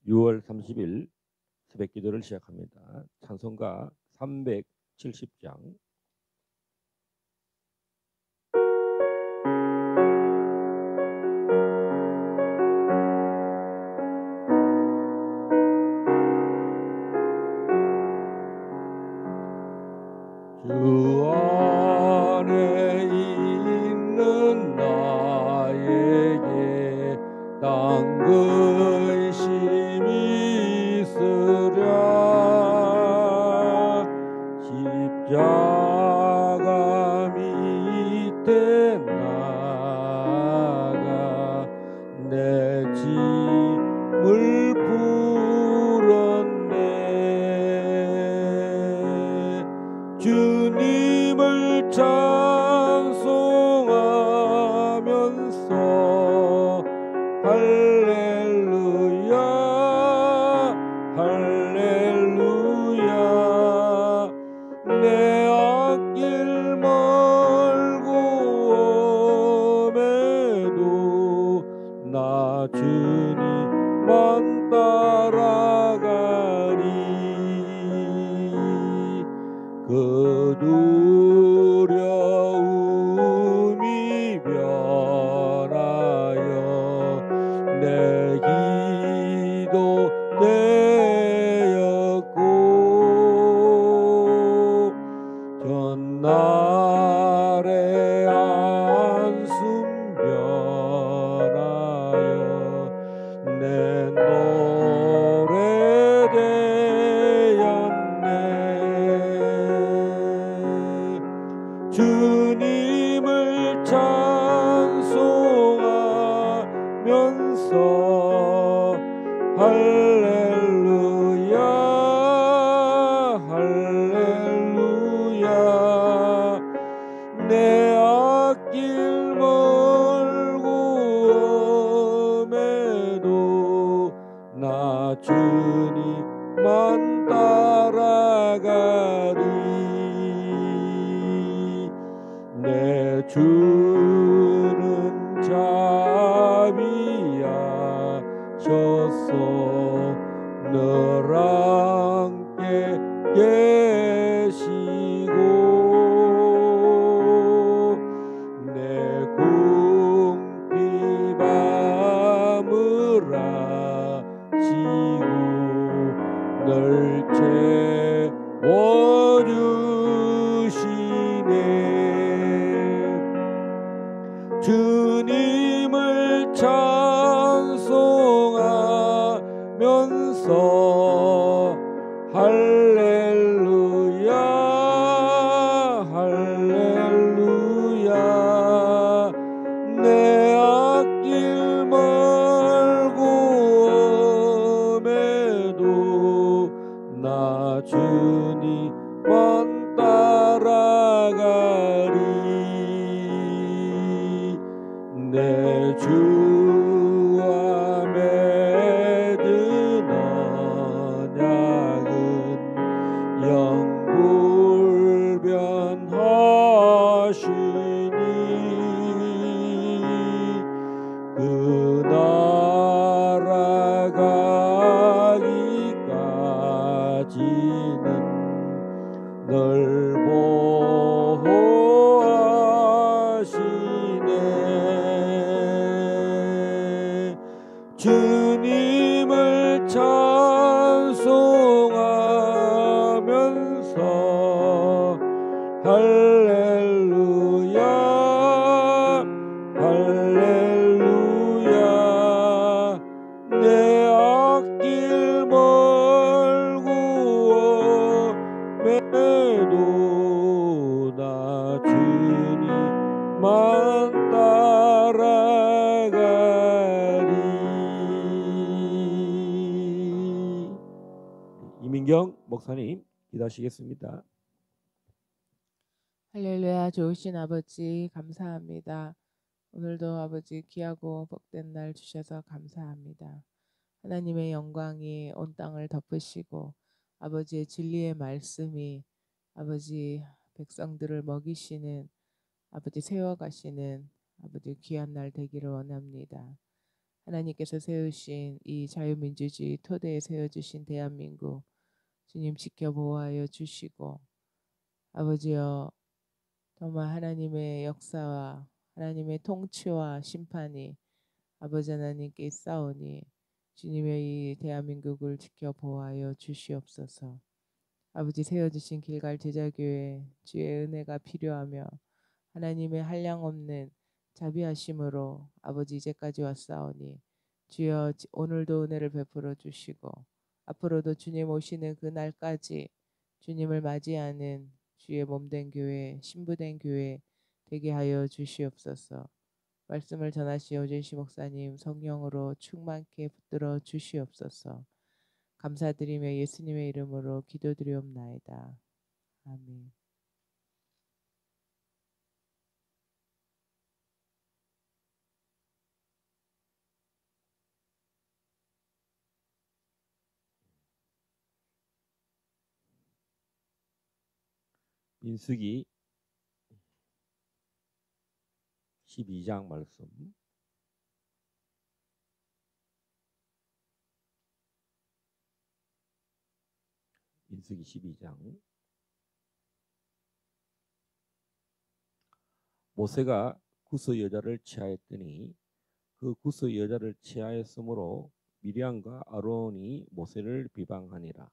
6월 30일 새벽 기도를 시작합니다. 찬송가 370장. 주 안에 있는 나에게 딴 근심이 있으랴. 십자가 밑에 나가 내 짐을 풀었네. 주님을 찬송하면서 할렐루야 할렐루야. 내 앞길 멀고 험해도 나 주님만 따라가리. 그 두려움이 변하여 내 기도 되었고, 전날의 한숨 변하여 내 노래 되었네. 주님을 찬송하면서 할렐루야 할렐루야. 내 앞길 멀고 험해도 나 주님만 따라가리. 내 주는 자비하셔서 늘 함께 계시고, 내 궁핍함을 아시고 늘 채워주시네. 주님을 찬송하면서 할렐루야 할렐루야. 내 앞길 멀고 험해도 나 주님만 따라가리. 내 주와 맺은 언약은 영불변하시니, 그 나라 가기까지는 널 보호하시네. 주님을 찬송하면서 할렐루야 할렐루야. 내 앞길 멀고 험해도 나 주님만 따라가리. 이민경 목사님 기도하시겠습니다. 할렐루야. 좋으신 아버지 감사합니다. 오늘도 아버지 귀하고 복된 날 주셔서 감사합니다. 하나님의 영광이 온 땅을 덮으시고 아버지의 진리의 말씀이 아버지 백성들을 먹이시는, 아버지 세워가시는 아버지 귀한 날 되기를 원합니다. 하나님께서 세우신 이 자유민주주의 토대에 세워주신 대한민국 주님 지켜보호하여 주시고 아버지여 정말 하나님의 역사와 하나님의 통치와 심판이 아버지 하나님께 있사오니 주님의 이 대한민국을 지켜보호하여 주시옵소서. 아버지 세워주신 길갈 제자교회 주의 은혜가 필요하며 하나님의 한량없는 자비하심으로 아버지 이제까지 왔사오니 주여 오늘도 은혜를 베풀어 주시고 앞으로도 주님 오시는 그날까지 주님을 맞이하는 주의 몸된 교회 신부된 교회 되게 하여 주시옵소서. 말씀을 전하시 오재시 목사님 성령으로 충만케 붙들어 주시옵소서. 감사드리며 예수님의 이름으로 기도드리옵나이다. 아멘. 민수기 12장 말씀. 민수기 12장. 모세가 구스 여자를 취하였더니 그 구스 여자를 취하였으므로 미리암과 아론이 모세를 비방하니라.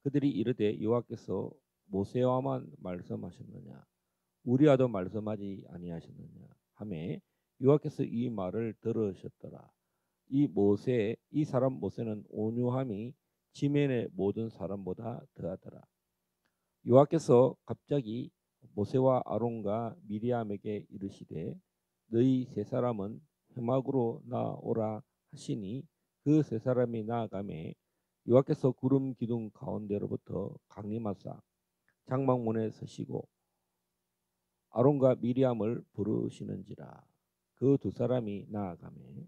그들이 이르되 여호와께서 모세와만 말씀하셨느냐 우리와도 말씀하지 아니하셨느냐 하매 여호와께서 이 말을 들으셨더라. 이 사람 모세는 온유함이 지면의 모든 사람보다 더하더라. 여호와께서 갑자기 모세와 아론과 미리암에게 이르시되 너희 세 사람은 회막으로 나오라 하시니 그 세 사람이 나아가매 여호와께서 구름 기둥 가운데로부터 강림하사 장막문에 서시고 아론과 미리암을 부르시는지라. 그 두 사람이 나아가매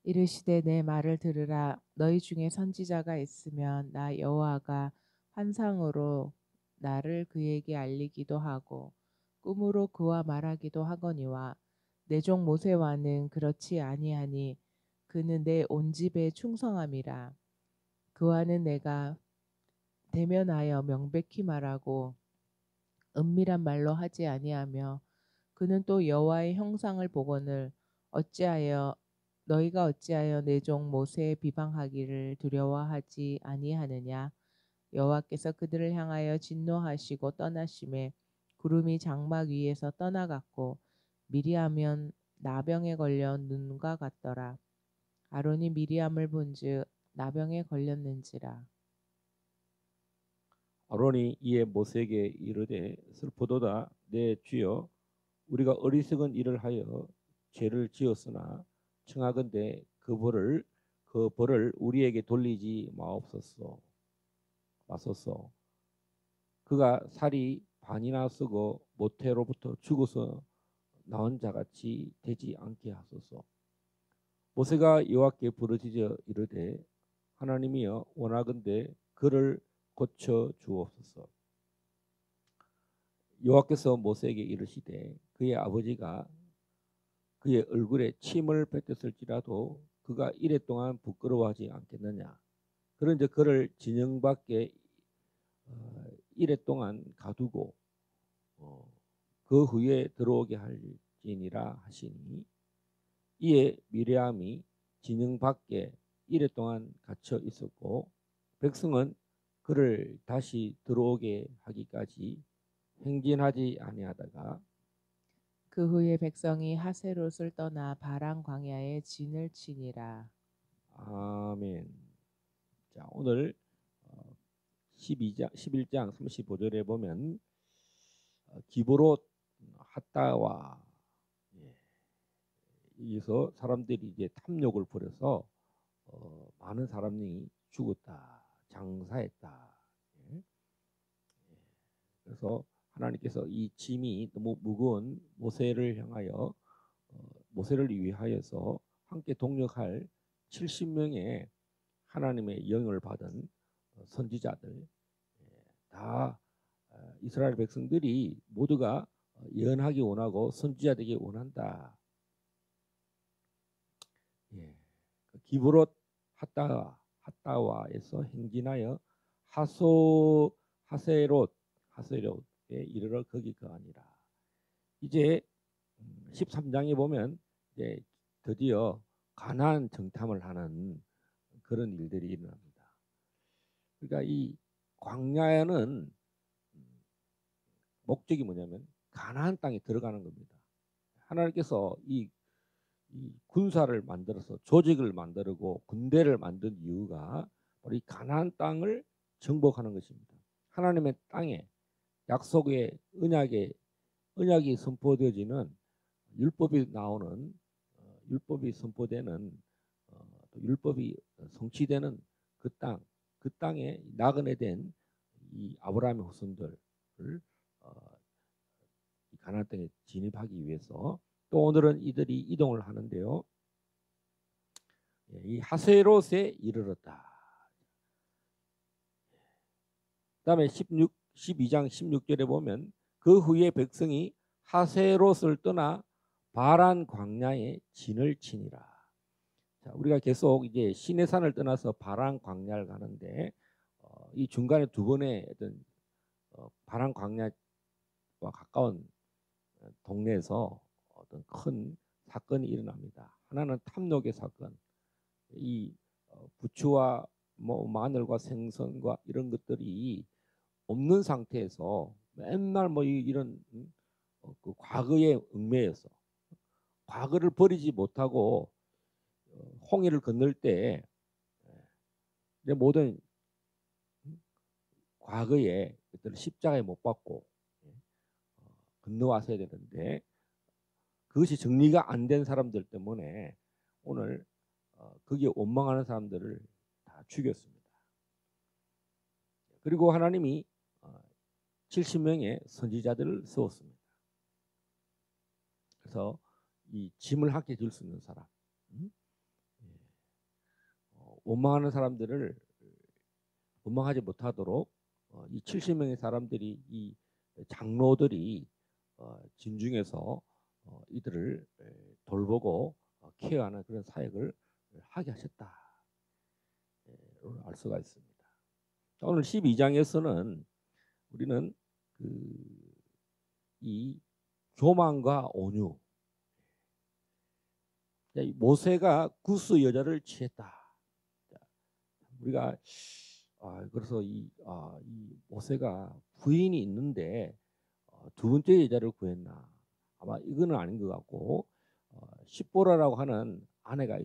이르시되 내 말을 들으라. 너희 중에 선지자가 있으면 나 여호와가 환상으로 나를 그에게 알리기도 하고 꿈으로 그와 말하기도 하거니와 내 종 모세와는 그렇지 아니하니 그는 내 온 집에 충성함이라. 그와는 내가 대면하여 명백히 말하고 은밀한 말로 하지 아니하며 그는 또 여호와의 형상을 보거늘 너희가 어찌하여 내 종 모세의 비방하기를 두려워하지 아니하느냐. 여호와께서 그들을 향하여 진노하시고 떠나심에 구름이 장막 위에서 떠나갔고 미리암은 나병에 걸려 눈과 같더라. 아론이 미리암을 본즉 나병에 걸렸는지라. 아론이 이에 모세에게 이르되 슬프도다 내 주여 우리가 어리석은 일을 하여 죄를 지었으나 청하건대 그 벌을 우리에게 돌리지 마소서. 그가 살이 반이나 쓰고 모태로부터 죽어서 나온 자같이 되지 않게 하소서. 모세가 여호와께 부르짖어 이르되 하나님이여 원하건대 그를 고쳐 주옵소서. 여호와께서 모세에게 이르시되 그의 아버지가 그의 얼굴에 침을 뱉었을지라도 그가 이래 동안 부끄러워하지 않겠느냐. 그런데 그를 진영 밖에 이래 동안 가두고 그 후에 들어오게 할지니라 하시니 이에 미리암이 진영 밖에 이래 동안 갇혀 있었고 백성은 그를 다시 들어오게 하기까지 행진하지 아니하다가 그 후에 백성이 하세롯을 떠나 바란 광야에 진을 치니라. 아멘. 자, 오늘 11장 35절에 보면 기브롯 핫다와 여기서 사람들이 이제 탐욕을 부려서 많은 사람이 죽었다, 장사했다. 그래서 하나님께서 이 짐이 너무 무거운 모세를 위하여서 함께 동력할 70명의 하나님의 영을 받은 선지자들 다 이스라엘 백성들이 모두가 예언하기 원하고 선지자 되기 원한다. 예, 기브롯 핫다와에서 행진하여 하세롯에 이르러 거기 거하니라. 이제 13장에 보면 이제 드디어 가나안 정탐을 하는 그런 일들이 일어납니다. 그러니까 이 광야는 목적이 뭐냐면 가나안 땅에 들어가는 겁니다. 하나님께서 이 군사를 만들어서 조직을 만들고 군대를 만든 이유가 바로 이 가나안 땅을 정복하는 것입니다. 하나님의 땅에 약속의 언약이 선포되어지는 율법이 나오는 율법이 선포되는 또 율법이 성취되는 그 땅에 나그네 된 이 아브라함의 후손들을 이 가나안 땅에 진입하기 위해서 또 오늘은 이들이 이동을 하는데요. 이 하세롯에 이르렀다. 그다음에 12장 16절에 보면 그 후에 백성이 하세롯을 떠나 바란 광야에 진을 치니라. 자, 우리가 계속 이제 시내산을 떠나서 바란 광야를 가는데 이 중간에 두 번의 어떤 바란 광야와 가까운 동네에서 어떤 큰 사건이 일어납니다. 하나는 탐욕의 사건. 이 부추와 뭐 마늘과 생선과 이런 것들이 없는 상태에서 맨날 뭐 이런 그 과거에 얽매여서 과거를 버리지 못하고 홍해를 건널 때 모든 과거에 그들을 십자가에 못 박고 건너왔어야 되는데 그것이 정리가 안 된 사람들 때문에 오늘 거기에 원망하는 사람들을 다 죽였습니다. 그리고 하나님이 70명의 선지자들을 세웠습니다. 그래서 이 짐을 함께 질 수 있는 사람, 원망하는 사람들을 원망하지 못하도록 이 70명의 사람들이 이 장로들이 진중에서 이들을 돌보고 케어하는 그런 사역을 하게 하셨다. 알 수가 있습니다. 오늘 12장에서는 우리는 이 교만과 온유, 모세가 구스 여자를 취했다. 우리가 그래서 이 모세가 부인이 있는데 두 번째 여자를 구했나? 아마 이거는 아닌 것 같고 십보라라고 하는 아내가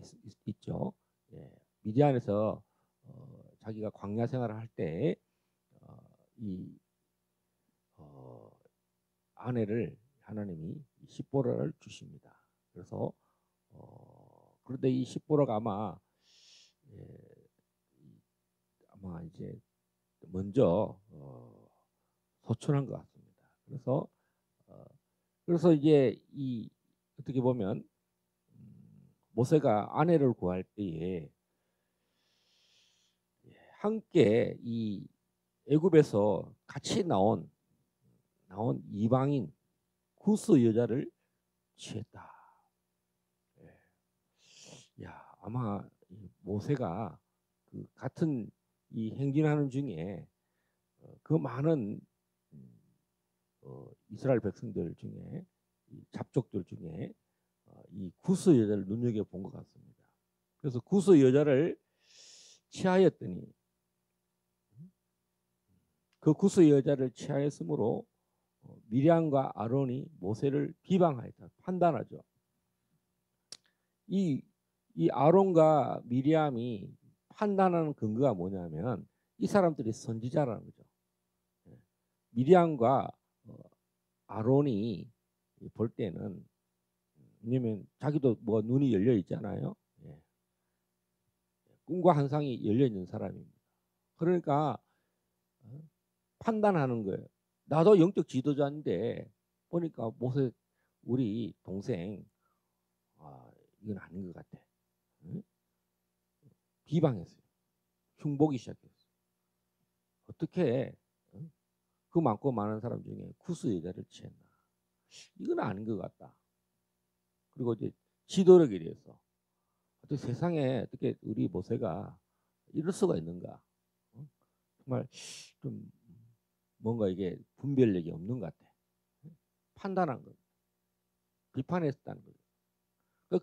있죠. 예, 미디안에서 자기가 광야 생활을 할 때 이 아내를 하나님이 십보라를 주십니다. 그래서 그런데 이 십보라가 아마 이제 먼저 소천한 것 같습니다. 그래서 이제 이 어떻게 보면 모세가 아내를 구할 때에 함께 이 애굽에서 같이 나온 이방인 구스 여자를 취했다. 야, 아마 모세가 그 같은 이 행진하는 중에 그 많은 이스라엘 백성들 중에 이 잡족들 중에 이 구스 여자를 눈여겨 본 것 같습니다. 그래서 구스 여자를 취하였더니 그 구스 여자를 취하였으므로 미리암과 아론이 모세를 비방하였다. 판단하죠. 이 아론과 미리암이 판단하는 근거가 뭐냐면 이 사람들이 선지자라는 거죠. 미리암과 아론이 볼 때는 왜냐면 자기도 뭐 눈이 열려 있잖아요. 꿈과 환상이 열려 있는 사람입니다. 그러니까 판단하는 거예요. 나도 영적 지도자인데 보니까 모세 우리 동생 이건 아닌 것 같아. 비방했어요. 흉보기 시작했어요. 어떻게 그 많고 많은 사람 중에 구스 여자를 취했나? 이건 아닌 것 같다. 그리고 이제 지도력에 대해서 어떻게 세상에 어떻게 우리 모세가 이럴 수가 있는가? 정말 좀 뭔가 이게 분별력이 없는 것 같아. 판단한 거, 비판했다는 거죠.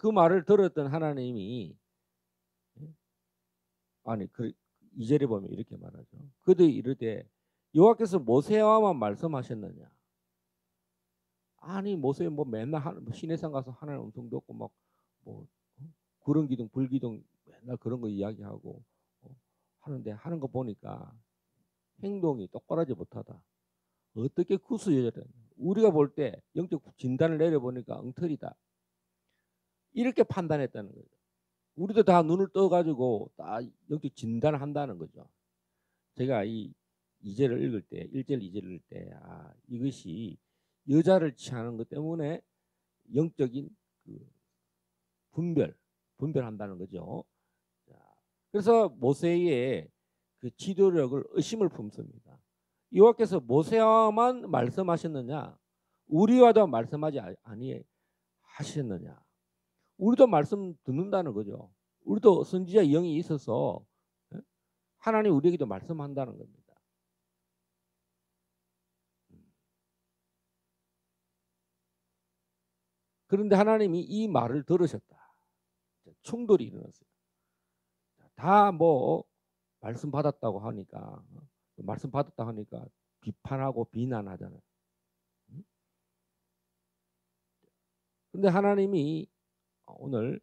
그 말을 들었던 하나님이 아니 그 2절에 보면 이렇게 말하죠. 그들이 이르되 여호와께서 모세와만 말씀하셨느냐? 아니 모세 뭐 맨날 시내산 가서 하나님 음성 듣고 막뭐 구름 기둥 불 기둥 맨날 그런 거 이야기하고 하는데 하는 거 보니까 행동이 똑바르지 못하다. 어떻게 구수여자를 우리가 볼 때 영적 진단을 내려보니까 엉터리다. 이렇게 판단했다는 거죠. 우리도 다 눈을 떠가지고 다 영적 진단을 한다는 거죠. 제가 이 2절을 읽을 때 1절 2절을 읽을 때 이것이 여자를 취하는 것 때문에 영적인 그 분별한다는 거죠. 그래서 모세의 그 지도력을 의심을 품습니다. 여호와께서 모세와만 말씀하셨느냐? 우리와도 말씀하지 아니하셨느냐? 우리도 말씀 듣는다는 거죠. 우리도 선지자 영이 있어서 하나님 우리에게도 말씀한다는 겁니다. 그런데 하나님이 이 말을 들으셨다. 충돌이 일어났어요. 다 뭐 말씀 받았다고 하니까 비판하고 비난하잖아요. 근데 하나님이 오늘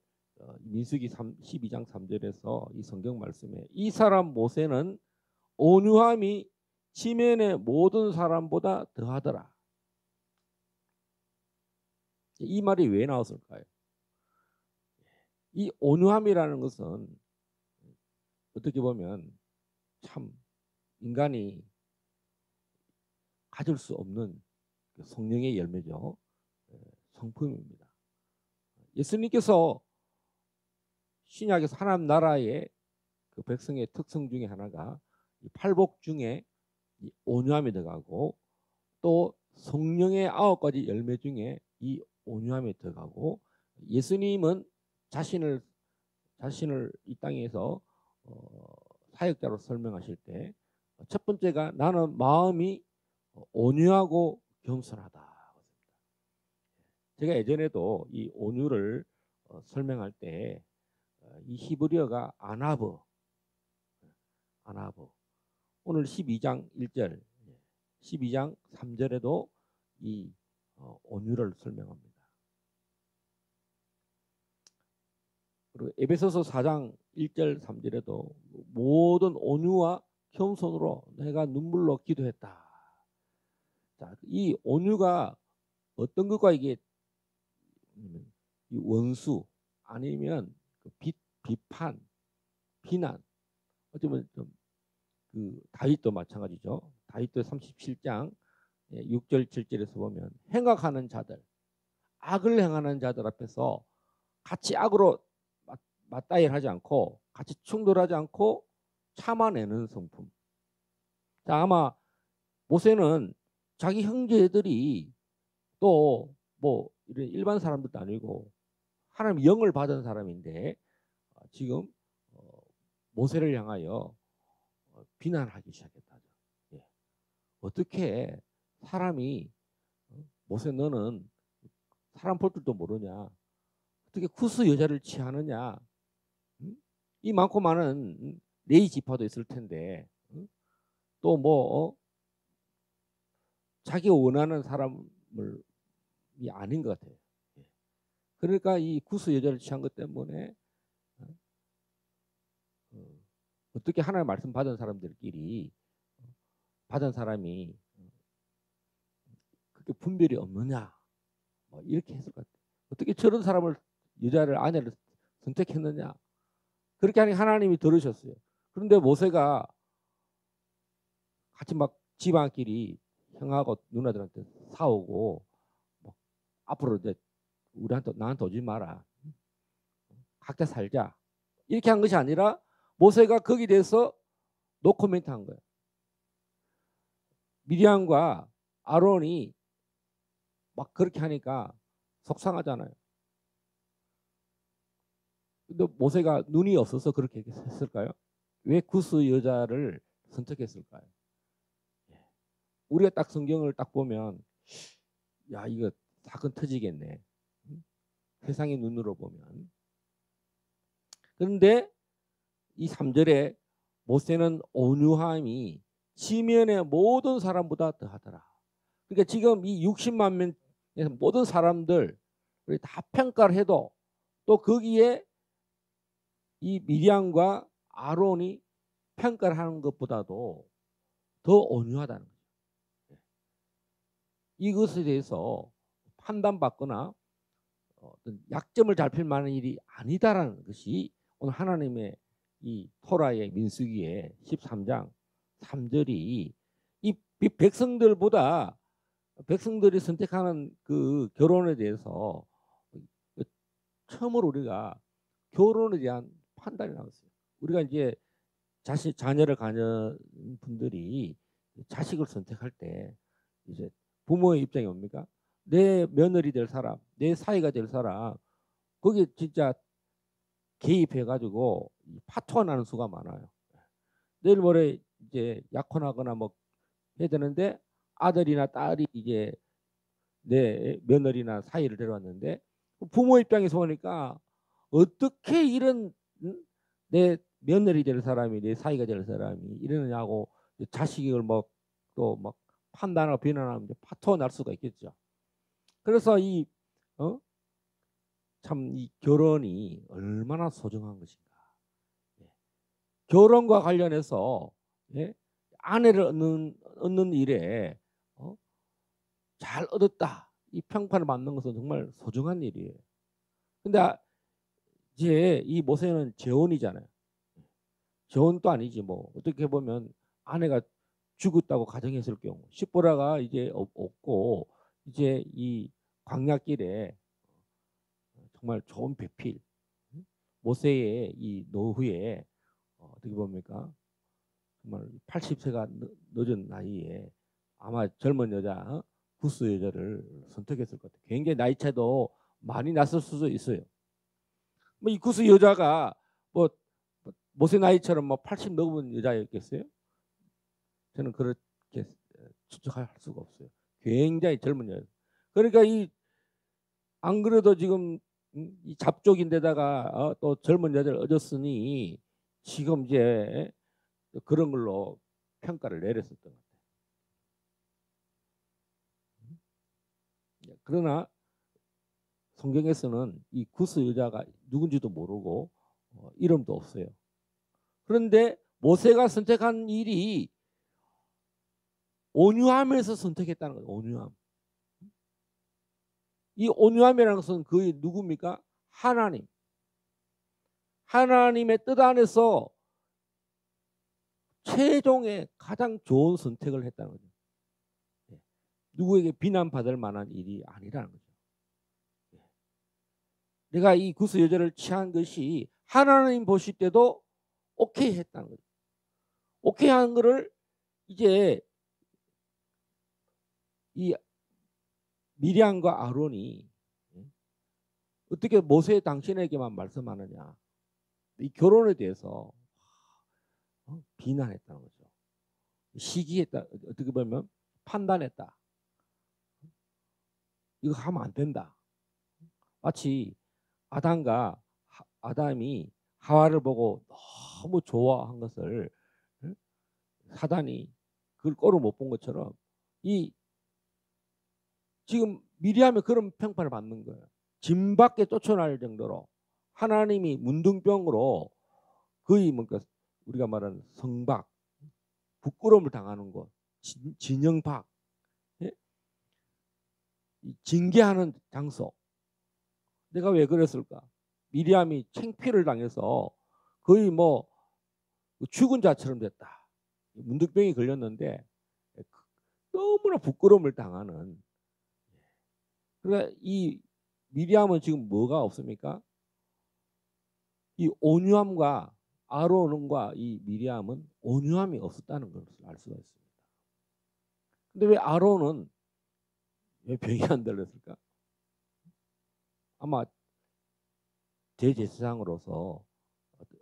민수기 12장 3절에서 이 성경 말씀에 이 사람 모세는 온유함이 지면의 모든 사람보다 더하더라. 이 말이 왜 나왔을까요? 이 온유함이라는 것은 어떻게 보면 참 인간이 가질 수 없는 성령의 열매죠. 성품입니다. 예수님께서 신약에서 하나님 나라의 그 백성의 특성 중에 하나가 이 팔복 중에 이 온유함이 들어가고 또 성령의 9가지 열매 중에 이 온유함이 들어가고 예수님은 자신을 이 땅에서 사역자로 설명하실 때 첫 번째가 나는 마음이 온유하고 겸손하다. 제가 예전에도 이 온유를 설명할 때 이 히브리어가 아나브 오늘 12장 1절 12장 3절에도 이 온유를 설명합니다. 그리고 에베소서 4장 1절 3절에도 모든 온유와 겸손으로 내가 눈물로 기도했다. 자, 이 온유가 어떤 것과 이게 이 원수 아니면 그 비판, 비난 어쩌면 좀 그 다윗도 마찬가지죠. 다윗도 37장 6절 7절에서 보면 행악하는 자들, 악을 행하는 자들 앞에서 같이 악으로 맞다일하지 않고 같이 충돌하지 않고 참아내는 성품. 자, 아마 모세는 자기 형제들이 또 뭐 이런 일반 사람들도 아니고 하나님 영을 받은 사람인데 지금 모세를 향하여 비난하기 시작했다죠. 예. 어떻게 사람이 모세 너는 사람 볼 줄도 모르냐? 어떻게 쿠스 여자를 취하느냐? 이 많고 많은 레위 지파도 있을 텐데 또 뭐 자기가 원하는 사람이 아닌 것 같아요. 예. 그러니까 이 쿠스 여자를 취한 것 때문에 어떻게 하나님 말씀 받은 사람들끼리 받은 사람이 그렇게 분별이 없느냐 뭐 이렇게 했을 것 같아요. 어떻게 저런 사람을 여자를 아내를 선택했느냐 그렇게 하니 하나님이 들으셨어요. 그런데 모세가 같이 막 집안끼리 형하고 누나들한테 싸우고 뭐 앞으로 이제 나한테 오지 마라 각자 살자 이렇게 한 것이 아니라 모세가 거기에 대해서 노코멘트 한 거예요. 미리암과 아론이 막 그렇게 하니까 속상하잖아요. 근데 모세가 눈이 없어서 그렇게 했을까요? 왜 구스 여자를 선택했을까요? 우리가 딱 성경을 딱 보면 야 이거 사건 터지겠네. 세상의 눈으로 보면. 그런데 이 3절에 모세는 온유함이 지면의 모든 사람보다 더하더라. 그러니까 지금 이 60만 명의 모든 사람들 우리 다 평가를 해도 또 거기에 이 미리암과 아론이 평가를 하는 것보다도 더 온유하다는 거죠. 이것에 대해서 판단받거나 어떤 약점을 잡힐 만한 일이 아니다라는 것이 오늘 하나님의 이 토라의 민수기의 13장 3절이 이 백성들보다 백성들이 선택하는 그 결혼에 대해서 처음으로 우리가 결혼에 대한 판단이 나왔어요. 우리가 이제 자녀를 가진 분들이 자식을 선택할 때 이제 부모의 입장이 뭡니까? 내 며느리 될 사람, 내 사이가 될 사람, 거기에 진짜 개입해가지고 파토가 나는 수가 많아요. 내일 모레 이제 약혼하거나 뭐 해야 되는데 아들이나 딸이 이제 내 며느리나 사이를 데려왔는데 부모 입장에서 보니까 어떻게 이런 내 며느리 될 사람이 내 사이가 될 사람이 이러느냐고 자식을 뭐 또 막 판단하고 비난하면 파토가 날 수가 있겠죠. 그래서 이 참 이 결혼이 얼마나 소중한 것인가. 예. 결혼과 관련해서 예? 아내를 얻는 일에 잘 얻었다. 이 평판을 받는 것은 정말 소중한 일이에요. 근데 이제 이 모세는 재혼이잖아요. 재혼도 아니지 뭐 어떻게 보면 아내가 죽었다고 가정했을 경우 십보라가 이제 없고 이제 이 광야길에 정말 좋은 배필 모세의 이 노후에 어떻게 봅니까? 정말 80세가 늦은 나이에 아마 젊은 여자 구스 여자를 선택했을 것 같아요. 굉장히 나이 차도 많이 났을 수도 있어요. 뭐 이 구스 여자가 뭐 모세 나이처럼 뭐 80 넘은 여자였겠어요? 저는 그렇게 추측할 수가 없어요. 굉장히 젊은 여자. 그러니까 이 안 그래도 지금 이 잡족인데다가 또 젊은 여자를 얻었으니 지금 이제 그런 걸로 평가를 내렸었던 것 같아요. 그러나 성경에서는 이 구스 여자가 누군지도 모르고 이름도 없어요. 그런데 모세가 선택한 일이 온유함에서 선택했다는 거예요. 온유함. 이 온유함이라는 것은 그의 누굽니까? 하나님. 하나님의 뜻 안에서 최종의 가장 좋은 선택을 했다는 거죠. 누구에게 비난받을 만한 일이 아니라는 거죠. 내가 이 구스 여자를 취한 것이 하나님 보실 때도 오케이 했다는 거죠. 오케이 한 거를 이제 이 미리암과 아론이 어떻게 모세 당신에게만 말씀하느냐. 이 결혼에 대해서 비난했다는 거죠. 시기했다. 어떻게 보면 판단했다. 이거 하면 안 된다. 마치 아담이 하와를 보고 너무 좋아한 것을 사단이 그걸 꼴을 못 본 것처럼 이 지금 미리암이 그런 평판을 받는 거예요. 진 밖에 쫓아날 정도로 하나님이 문둥병으로 거의 뭔가 우리가 말하는 성박, 부끄러움을 당하는 것, 진영박, 예? 징계하는 장소. 내가 왜 그랬을까? 미리암이 창피를 당해서 거의 뭐 죽은 자처럼 됐다. 문득병이 걸렸는데 너무나 부끄러움을 당하는. 그러니까 이 미리암은 지금 뭐가 없습니까? 이 온유함과 아론과 이 미리암은 온유함이 없었다는 것을 알 수가 있습니다. 근데 왜 아론은 왜 병이 안 들렸을까? 아마 대제사장으로서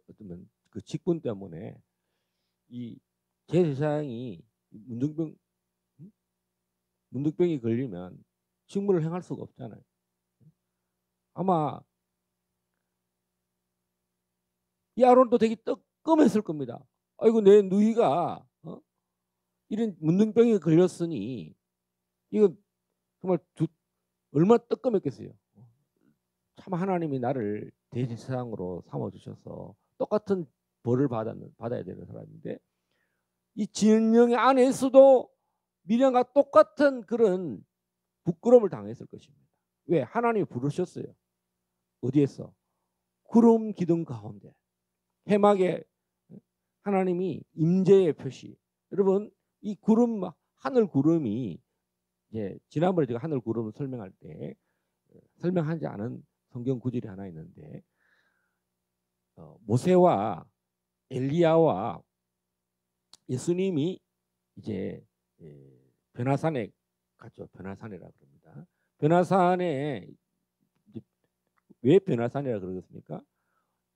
어떤 그 직분 때문에 이 제사장이 문둥병이 걸리면 직무를 행할 수가 없잖아요. 아마 이 아론도 되게 뜨끔했을 겁니다. 아이고 내 누이가 이런 문둥병에 걸렸으니 이거 정말 얼마나 뜨끔했겠어요. 참 하나님이 나를 대제사장으로 삼아주셔서 똑같은 벌을 받아야 되는 사람인데 이 진영의 안에서도 미련과 똑같은 그런 부끄러움을 당했을 것입니다. 왜? 하나님이 부르셨어요. 어디에서? 구름 기둥 가운데. 해막에 하나님이 임재의 표시. 여러분 이 구름 하늘 구름이 지난번에 제가 하늘 구름을 설명할 때 설명하지 않은 성경 구절이 하나 있는데 모세와 엘리야와 예수님이 이제 변화산에 갔죠. 변화산이라 그럽니다. 변화산에 왜 변화산이라 그러겠습니까?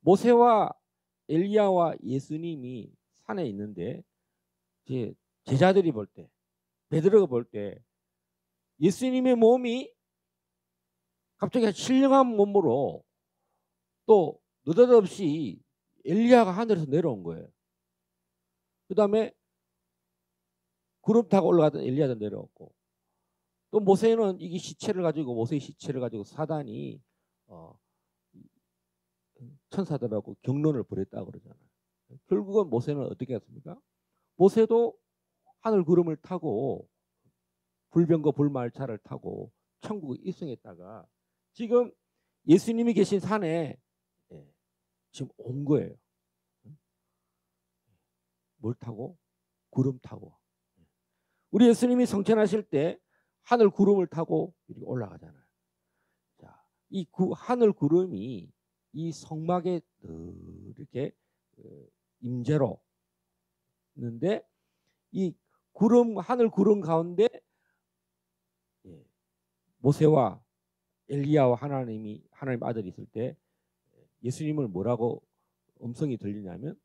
모세와 엘리야와 예수님이 산에 있는데 이제 제자들이 볼 때, 베드로가 볼 때 예수님의 몸이 갑자기 신령한 몸으로 또 느닷없이 엘리야가 하늘에서 내려온 거예요. 그 다음에 구름 타고 올라가던 엘리야도 내려왔고 또 모세는 이게 모세의 시체를 가지고 사단이 천사들하고 경론을 벌였다고 그러잖아요. 결국은 모세는 어떻게 했습니까? 모세도 하늘 구름을 타고 불병거 불말차를 타고 천국에 입성했다가 지금 예수님이 계신 산에 지금 온 거예요. 뭘 타고? 구름 타고. 우리 예수님이 성천하실 때 하늘 구름을 타고 이렇게 올라가잖아요. 자, 이 하늘 구름이 이 성막에 이렇게 임재로 있는데 이 하늘 구름 가운데 모세와 엘리야와 하나님 아들이 있을 때 예수님을 뭐라고 음성이 들리냐면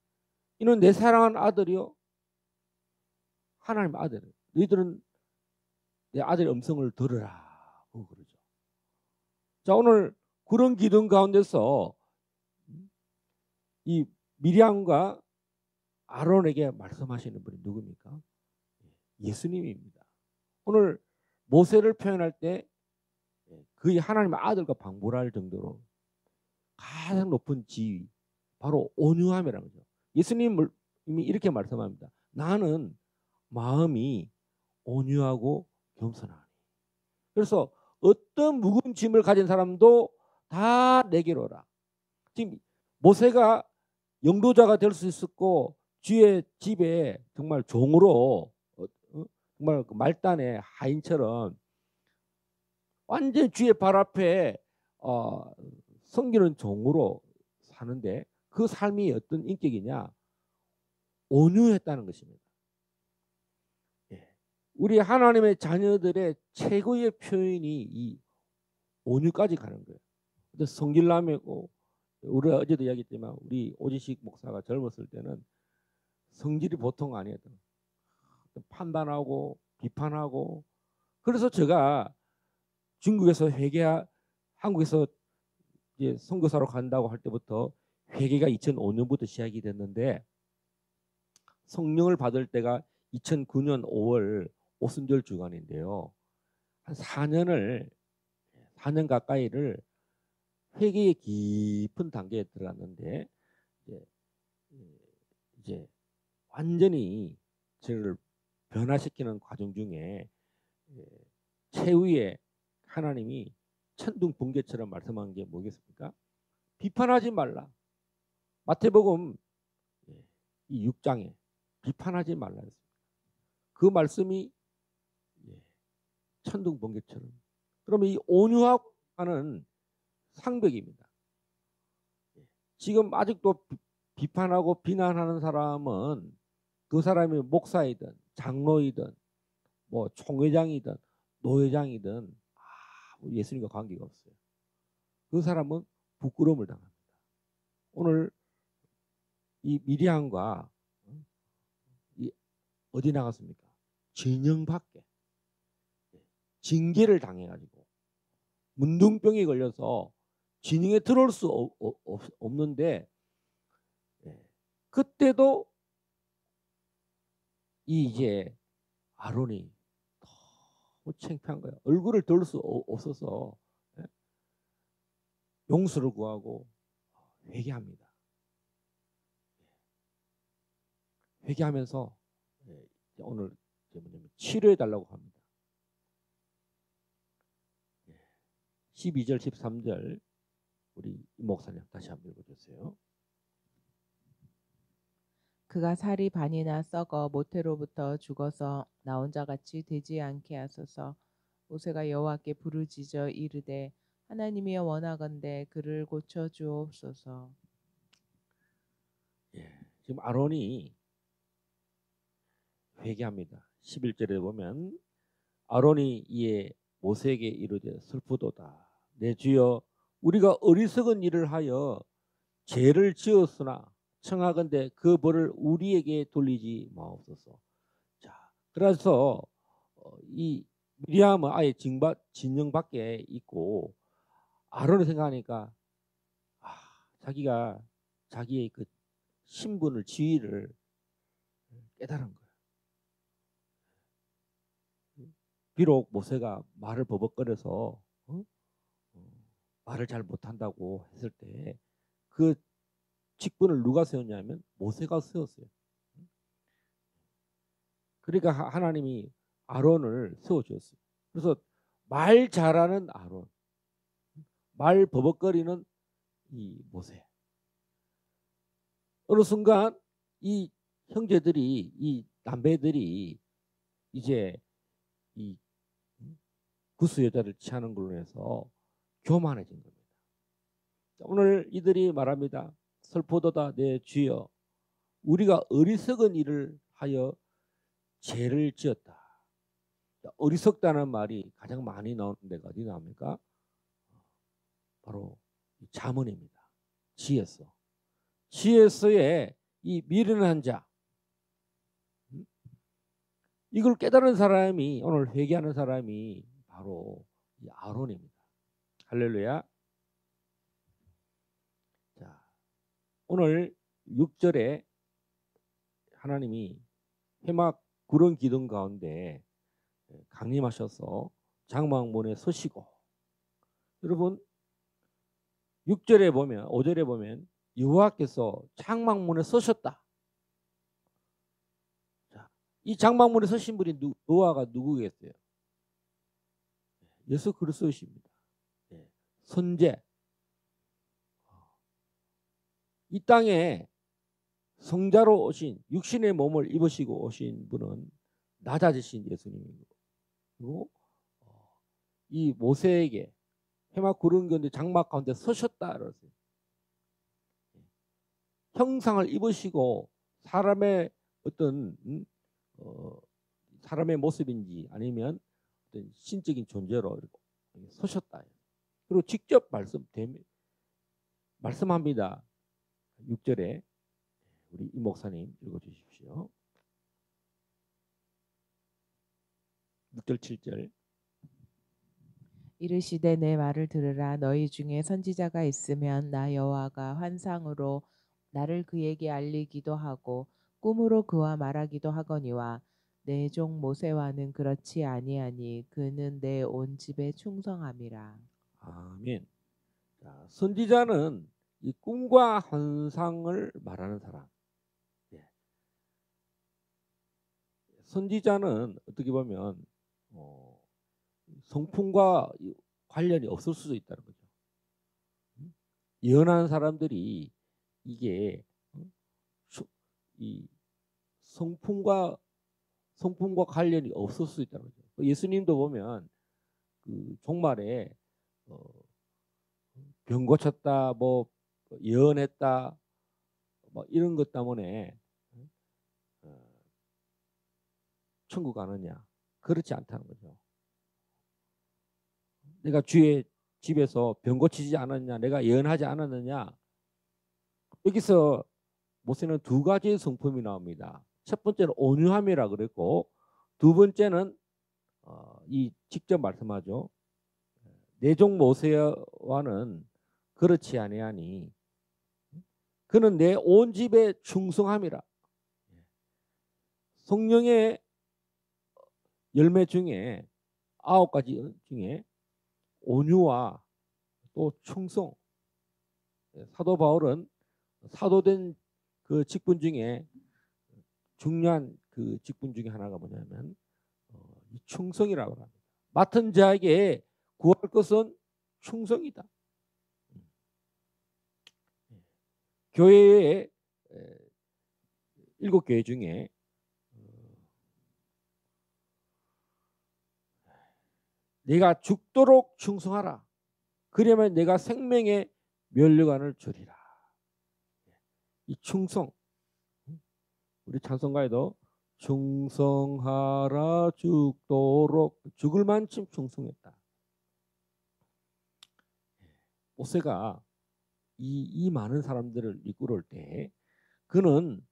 이는 내 사랑하는 아들이요 하나님 아들 너희들은 내 아들의 음성을 들으라 그러죠. 자 오늘 구름 기둥 가운데서 이 미리암과 아론에게 말씀하시는 분이 누굽니까? 예수님입니다. 오늘 모세를 표현할 때 거의 하나님의 아들과 방불할 정도로 가장 높은 지위 바로 온유함이라는 거죠. 예수님이 이렇게 말씀합니다. 나는 마음이 온유하고 겸손하니. 그래서 어떤 무거운 짐을 가진 사람도 다 내게로 오라. 지금 모세가 영도자가 될 수 있었고 주의 집에 정말 종으로 정말 그 말단의 하인처럼 완전 주의 발 앞에 섬기는 종으로 사는데 그 삶이 어떤 인격이냐? 온유했다는 것입니다. 우리 하나님의 자녀들의 최고의 표현이 이 온유까지 가는 거예요. 성질남이고 우리 어제도 이야기했지만 우리 오지식 목사가 젊었을 때는 성질이 보통 아니었던 판단하고 비판하고 그래서 제가 중국에서 한국에서 이제 선교사로 간다고 할 때부터 회개가 2005년부터 시작이 됐는데 성령을 받을 때가 2009년 5월 오순절 주간인데요. 한 4년 가까이를 회개의 깊은 단계에 들어갔는데 이제 완전히 저를 변화시키는 과정 중에 최후의 하나님이 천둥 번개처럼 말씀한 게 뭐겠습니까? 비판하지 말라. 마태복음 이 6장에 비판하지 말라 했습니다. 그 말씀이 천둥 번개처럼. 그러면 이 온유하고 하는 상벽입니다. 지금 아직도 비판하고 비난하는 사람은 그 사람이 목사이든 장로이든 뭐 총회장이든 노회장이든 예수님과 관계가 없어요. 그 사람은 부끄러움을 당합니다. 오늘 이 미리암과 이 어디 나갔습니까? 진영 밖에 징계를 당해가지고 문둥병이 걸려서 진영에 들어올 수 없는데 그때도 이제 아론이 너무 창피한 거예요. 얼굴을 돌릴 수 없어서 용서를 구하고 회개합니다. 회개하면서 오늘 치료해 달라고 합니다. 12절 13절 우리 목사님 다시 한번 읽어주세요. 그가 살이 반이나 썩어 모태로부터 죽어서 나 혼자 같이 되지 않게 하소서. 모세가 여호와께 부르짖어 이르되 하나님이 원하건대 그를 고쳐 주옵소서. 지금 아론이 회개합니다. 11절에 보면 아론이 이에 모세에게 이르되 슬프도다. 내 주여 우리가 어리석은 일을 하여 죄를 지었으나 청하건대 그 벌을 우리에게 돌리지 마옵소서. 자, 그래서 이 미리암은 아예 진영 밖에 있고 아론을 생각하니까 자기가 자기의 그 신분을 지위를 깨달은 거예요. 비록 모세가 말을 버벅거려서 말을 잘 못한다고 했을 때 그 직분을 누가 세웠냐면 모세가 세웠어요. 그러니까 하나님이 아론을 세워주었어요. 그래서 말 잘하는 아론, 말 버벅거리는 이 모세. 어느 순간 이 형제들이, 이 남배들이 이제 이 구스 여자를 취하는 걸로 해서 교만해진 겁니다. 오늘 이들이 말합니다. 슬프도다 내 주여 우리가 어리석은 일을 하여 죄를 지었다. 어리석다는 말이 가장 많이 나오는 데가 어디 나옵니까? 바로 잠언입니다. 지혜서. 지혜서에 이 미련한 자 이걸 깨달은 사람이 오늘 회개하는 사람이 바로 이 아론입니다. 할렐루야. 자, 오늘 6절에 하나님이 회막 구름 기둥 가운데 강림하셔서 장막문에 서시고 여러분 6절에 보면 5절에 보면 여호와께서 장막문에 서셨다. 자, 이 장막문에 서신 분이 여호와가 누구겠어요? 예수 그리스도이십니다. 선제. 이 땅에 성자로 오신 육신의 몸을 입으시고 오신 분은 낮아지신 예수님이고 그리고 이 모세에게 회막 구름 가운데 장막 가운데 서셨다 그랬어요. 형상을 입으시고 사람의 어떤 사람의 모습인지 아니면 어떤 신적인 존재로 서셨다. 그리고 직접 말씀합니다. 6절에 우리 이 목사님 읽어주십시오. 6절 7절 이르시되 내 말을 들으라. 너희 중에 선지자가 있으면 나 여호와가 환상으로 나를 그에게 알리기도 하고 꿈으로 그와 말하기도 하거니와 내 종 모세와는 그렇지 아니하니 그는 내 온 집에 충성함이라. 아멘. 자, 선지자는 이 꿈과 환상을 말하는 사람. 선지자는 어떻게 보면 성품과 관련이 없을 수도 있다는 거죠. 예언하는 사람들이 이게 이 성품과 관련이 없을 수 있다는 거죠. 예수님도 보면 그 종말에 병 고쳤다, 뭐 예언했다, 뭐 이런 것 때문에 천국 가느냐? 그렇지 않다는 거죠. 내가 주의 집에서 병 고치지 않았냐? 내가 예언하지 않았느냐? 여기서 모세는 두 가지의 성품이 나옵니다. 첫 번째는 온유함이라 그랬고, 두 번째는 이 직접 말씀하죠. 내 종 모세와는 그렇지 아니하니 그는 내 온 집에 충성함이라. 성령의 열매 중에 9가지 중에 온유와 또 충성. 사도 바울은 사도된 그 직분 중에 중요한 그 직분 중에 하나가 뭐냐면 충성이라고 합니다. 맡은 자에게 구할 것은 충성이다. 교회의 7교회 중에 내가 죽도록 충성하라. 그러면 내가 생명의 면류관을 주리라. 이 충성. 우리 찬송가에도 충성하라 죽도록, 죽을 만큼 충성했다. 모세가 이 많은 사람들을 이끌을 때 그는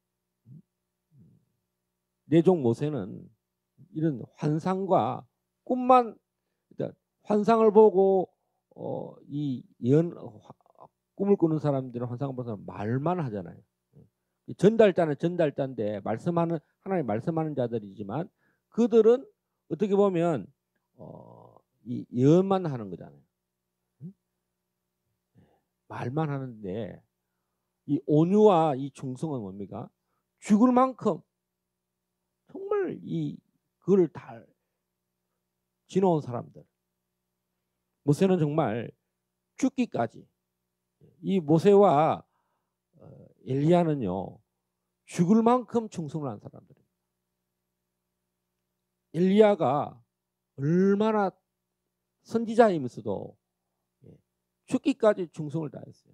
내 종 모세는 이런 환상과 꿈만, 그러니까 환상을 보고 꿈을 꾸는 사람들은 환상을 보는 사람 말만 하잖아요. 전달자는 전달자인데 하나님 말씀하는 자들이지만 그들은 어떻게 보면 이 예언만 하는 거잖아요. 말만 하는데 이 온유와 이 충성은 뭡니까? 죽을 만큼 정말 그걸 다 지나온 사람들. 모세는 정말 죽기까지. 이 모세와 엘리야는요 죽을 만큼 충성을 한 사람들입니다. 엘리야가 얼마나 선지자이면서도 죽기까지 충성을 다했어요.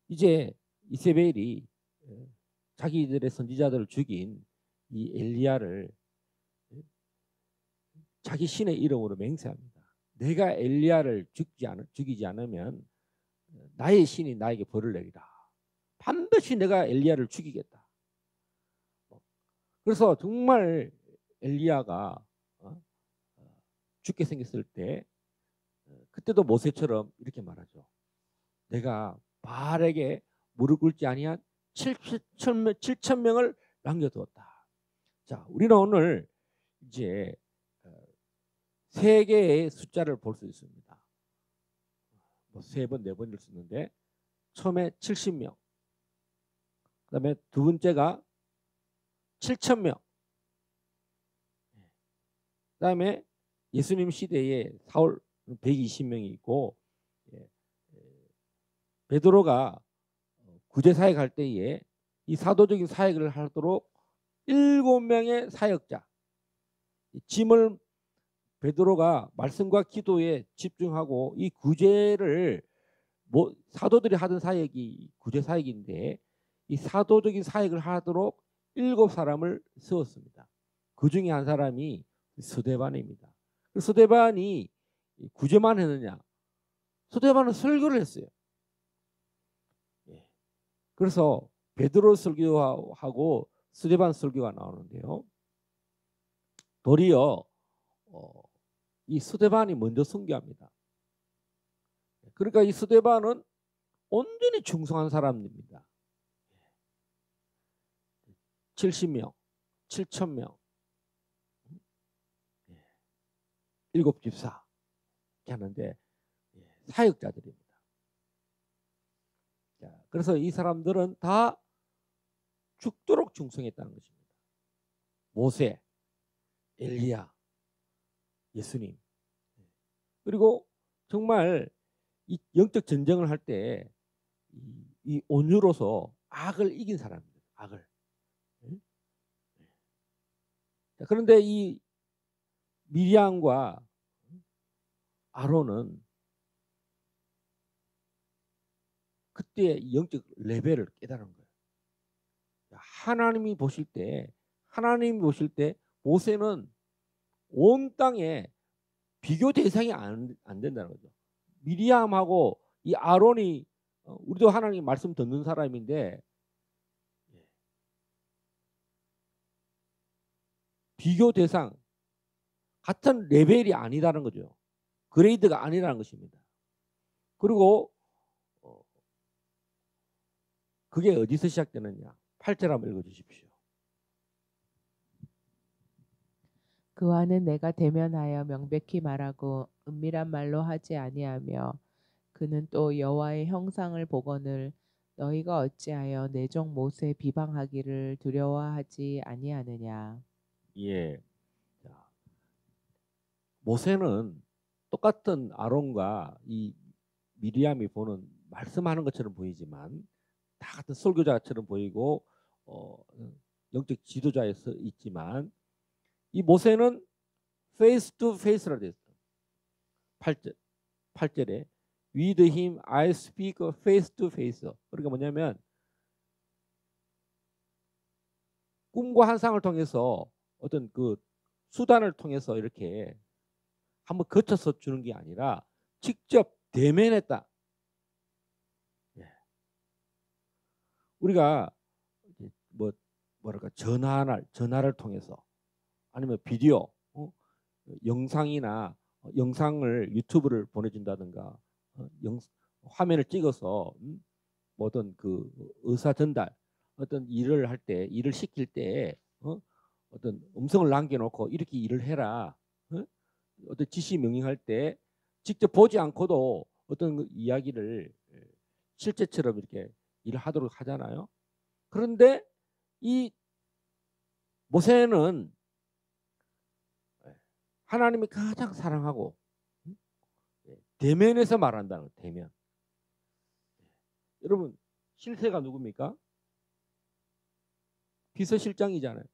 이제 이세벨이 자기들의 선지자들을 죽인 이 엘리야를 자기 신의 이름으로 맹세합니다. 내가 엘리야를 죽이지 않으면 나의 신이 나에게 벌을 내리라. 반드시 내가 엘리야를 죽이겠다. 그래서 정말 엘리야가 죽게 생겼을 때 그때도 모세처럼 이렇게 말하죠. 내가 바알에게 무릎 꿇지 아니한 7,000명을 남겨두었다. 자, 우리는 오늘 이제 세 개의 숫자를 볼 수 있습니다. 뭐 3번, 4번일 수 있는데 처음에 70명, 그다음에 두 번째가 7,000명, 그다음에 예수님 시대에 사울 120명이 있고, 베드로가 구제 사역 할 때에 이 사도적인 사역을 하도록 7명의 사역자, 짐을 베드로가 말씀과 기도에 집중하고 이 구제를 사도들이 하던 사역이 구제 사역인데 이 사도적인 사역을 하도록 7사람을 세웠습니다. 그 중에 한 사람이 스데반입니다. 스데반이 구제만 했느냐? 스데반은 설교를 했어요. 그래서 베드로 설교하고 스데반 설교가 나오는데요. 도리어 이 스데반이 먼저 선교합니다. 그러니까 이 스데반은 온전히 충성한 사람입니다. 70명, 7,000명, 7집사 이렇게 하는데 사역자들입니다. 그래서 이 사람들은 다 죽도록 충성했다는 것입니다. 모세, 엘리야, 예수님. 그리고 정말 이 영적 전쟁을 할 때 이 온유로서 악을 이긴 사람입니다. 악을. 그런데 이 미리암과 아론은 그때 영적 레벨을 깨달은 거예요. 하나님이 보실 때 모세는 온 땅에 비교 대상이 안 된다는 거죠. 미리암하고 이 아론이 우리도 하나님 말씀 듣는 사람인데 비교 대상 같은 레벨이 아니다는 거죠. 그레이드가 아니라는 것입니다. 그리고 그게 어디서 시작되느냐? 8절 한번 읽어주십시오. 그와는 내가 대면하여 명백히 말하고 은밀한 말로 하지 아니하며 그는 또 여호와의 형상을 보거늘 너희가 어찌하여 내 종 모세 비방하기를 두려워하지 아니하느냐. 예. 자, 모세는 똑같은 아론과 이 미리암이 보는 말씀하는 것처럼 보이지만 다 같은 설교자처럼 보이고 영적 지도자에서 있지만 이 모세는 face to face라 되어 있어요. 8절에 with him I speak face to face. 그러니까 뭐냐면 꿈과 환상을 통해서 어떤 그 수단을 통해서 이렇게 한번 거쳐서 주는 게 아니라 직접 대면했다. 우리가 뭐랄까 전화를 통해서 아니면 비디오, 영상이나 영상을 유튜브를 보내준다든가 화면을 찍어서 어떤 그 의사 전달, 어떤 일을 할 때, 일을 시킬 때 어떤 음성을 남겨놓고 이렇게 일을 해라. 어떤 지시 명령할 때 직접 보지 않고도 어떤 그 이야기를 실제처럼 이렇게 일을 하도록 하잖아요. 그런데 이 모세는 하나님이 가장 사랑하고 대면에서 말한다는 대면. 여러분 실세가 누굽니까? 비서실장이잖아요.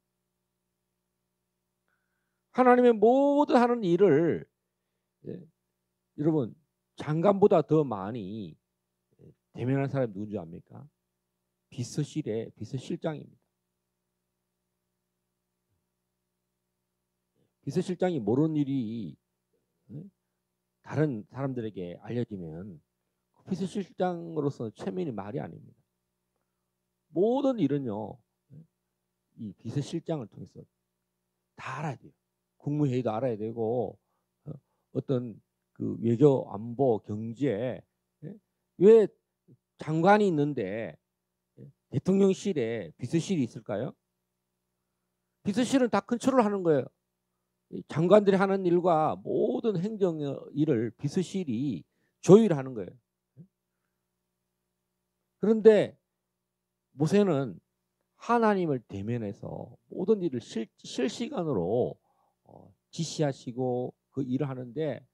하나님의 모든 하는 일을 여러분 장관보다 더 많이 대면한 사람이 누군지 압니까? 비서실의 비서실장입니다. 비서실장이 모르는 일이 다른 사람들에게 알려지면 비서실장으로서 체면이 말이 아닙니다. 모든 일은요, 이 비서실장을 통해서 다 알아야 돼요. 국무회의도 알아야 되고 어떤 그 외교, 안보, 경제 왜 장관이 있는데 대통령실에 비서실이 있을까요? 비서실은 다 컨트롤 하는 거예요. 장관들이 하는 일과 모든 행정 일을 비서실이 조율하는 거예요. 그런데 모세는 하나님을 대면해서 모든 일을 실시간으로 지시하시고 그 일을 하는데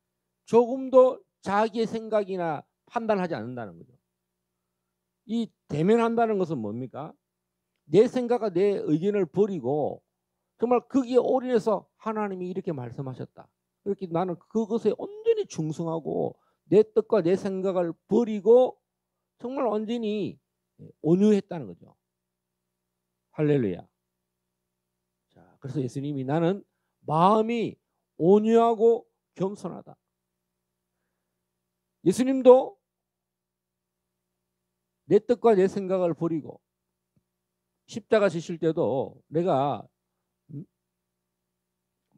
조금도 자기의 생각이나 판단하지 않는다는 거죠. 이 대면한다는 것은 뭡니까? 내 생각과 내 의견을 버리고 정말 거기에 올인해서 하나님이 이렇게 말씀하셨다. 이렇게 나는 그것에 온전히 충성하고 내 뜻과 내 생각을 버리고 정말 온전히 온유했다는 거죠. 할렐루야. 자, 그래서 예수님이 나는 마음이 온유하고 겸손하다. 예수님도 내 뜻과 내 생각을 버리고 십자가 지실 때도 내가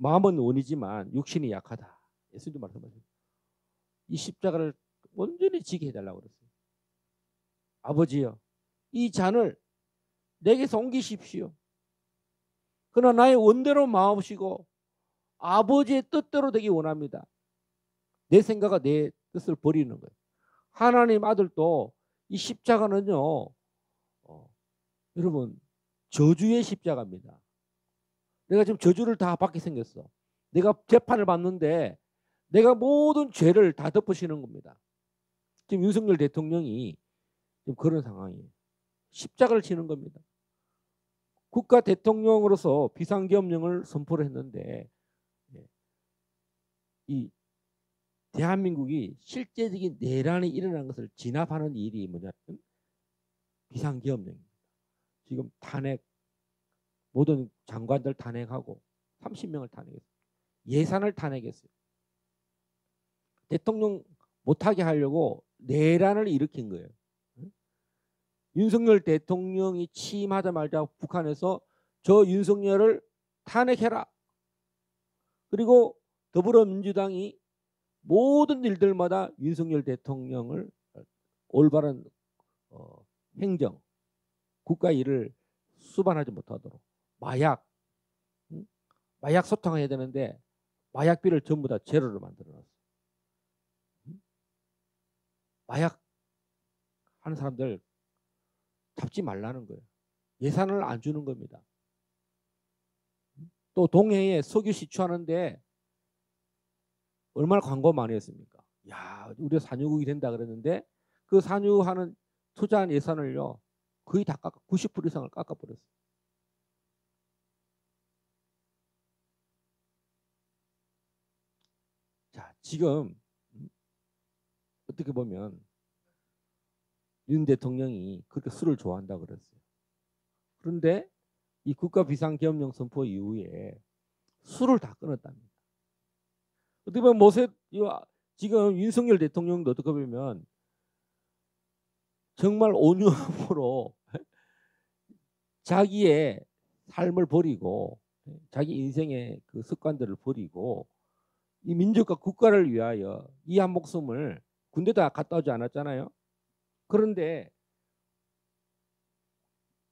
마음은 원이지만 육신이 약하다. 예수님도 말씀하셨어요. 이 십자가를 온전히 지게 해달라고 그랬어요. 아버지여, 이 잔을 내게서 옮기십시오. 그러나 나의 원대로 마음이시고 아버지의 뜻대로 되기 원합니다. 내 생각과 내 뜻을 버리는 거예요. 하나님 아들도 이 십자가는요, 여러분 저주의 십자가입니다. 내가 지금 저주를 다 받게 생겼어. 내가 재판을 받는데 내가 모든 죄를 다 덮으시는 겁니다. 지금 윤석열 대통령이 지금 그런 상황이에요. 십자가를 지는 겁니다. 국가 대통령으로서 비상계엄령을 선포를 했는데 이 대한민국이 실제적인 내란이 일어난 것을 진압하는 일이 뭐냐면 비상계엄령입니다. 지금 탄핵 모든 장관들 탄핵하고 30명을 탄핵했어요. 예산을 탄핵했어요. 대통령 못하게 하려고 내란을 일으킨 거예요. 윤석열 대통령이 취임하자마자 북한에서 저 윤석열을 탄핵해라. 그리고 더불어민주당이 모든 일들마다 윤석열 대통령을 올바른 행정, 국가 일을 수반하지 못하도록 마약 소탕해야 되는데 마약비를 전부 다 제로로 만들어놨어. 마약 하는 사람들 잡지 말라는 거예요. 예산을 안 주는 겁니다. 또 동해에 석유 시추하는데 얼마나 광고 많이 했습니까? 야, 우리가 산유국이 된다 그랬는데 그 산유하는 투자한 예산을요 거의 다 90% 이상을 깎아버렸어요. 자, 지금 어떻게 보면 윤 대통령이 그렇게 술을 좋아한다 그랬어요. 그런데 이 국가 비상계엄령 선포 이후에 술을 다 끊었답니다. 어떻게 보면 지금 윤석열 대통령도 어떻게 보면 정말 온유함으로 자기의 삶을 버리고 자기 인생의 그 습관들을 버리고 이 민족과 국가를 위하여 이 한 목숨을 군대다 갔다 오지 않았잖아요. 그런데